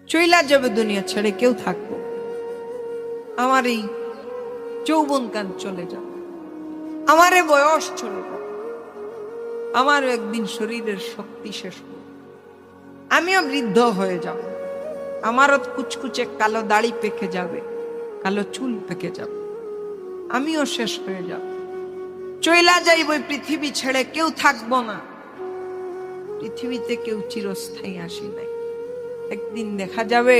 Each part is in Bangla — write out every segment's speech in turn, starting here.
চইলা যাবে দুনিয়া ছেড়ে, কেউ থাকবো। আমার এই যৌবন কাল চলে যাবে, আমার এই বয়স চলে যাবে, আমারও একদিন শরীরের শক্তি শেষ হবে, আমিও বৃদ্ধ হয়ে যাব, আমারও কুচকুচে কালো দাড়ি পেকে যাবে, কালো চুল পেকে যাবে, আমিও শেষ হয়ে যাব। চইলা যাইব পৃথিবী ছেড়ে, কেউ থাকবো না। পৃথিবীতে কেউ চিরস্থায়ী আসি নাই। একদিন দেখা যাবে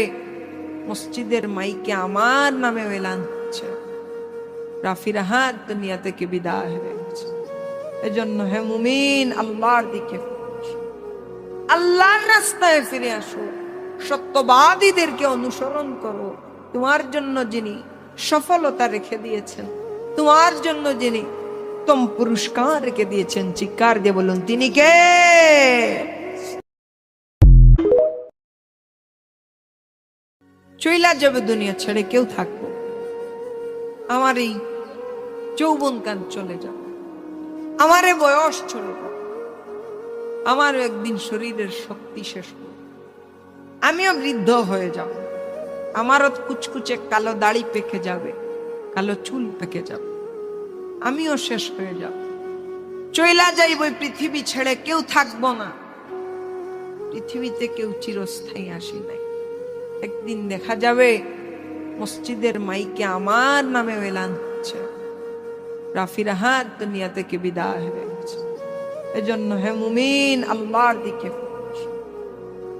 মসজিদের মাইকে আমার নামে এলান হচ্ছে, রাফি রাহাত দুনিয়া থেকে বিদায় হয়ে গেছে। এজন্য হে মুমিন, আল্লাহর দিকে আল্লাহর রাস্তায় ফিরে আসো, সত্যবাদীদেরকে অনুসরণ করো। তোমার জন্য যিনি সফলতা রেখে দিয়েছেন, তোমার জন্য যিনি উত্তম পুরস্কার রেখে দিয়েছেন, চিৎকার দিয়ে বলুন তিনি কে? চইলা যাবে দুনিয়া ছেড়ে, কেউ থাকবো। আমার এই যৌবন কাল চলে যাবে, আমার এই বয়স চলে যাবে, আমারও একদিন শরীরের শক্তি শেষ হবে, আমিও বৃদ্ধ হয়ে যাব, আমারও কুচকুচে কালো দাড়ি পেকে যাবে, কালো চুল পেকে যাবে, আমিও শেষ হয়ে যাব। চইলা যাইব পৃথিবী ছেড়ে, কেউ থাকবো না। পৃথিবীতে কেউ চিরস্থায়ী আসি নাই। একদিন দেখা যাবে মসজিদের মাইকে আমার নামে এলান হচ্ছে, রাফি রাহাত দুনিয়া থেকে বিদায় হয়ে গেছে। এজন্য হে মুমিন, আল্লাহর দিকে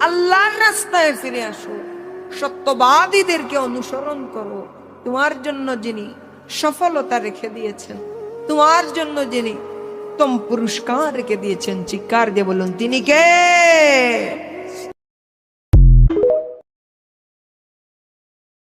আল্লাহর রাস্তায় ফিরে আসো, সত্যবাদীদেরকে অনুসরণ করো। তোমার জন্য যিনি সফলতা রেখে দিয়েছেন, তোমার জন্য যিনি উত্তম পুরস্কার রেখে দিয়েছেন, চিৎকার দিয়ে বলুন তিনি কে?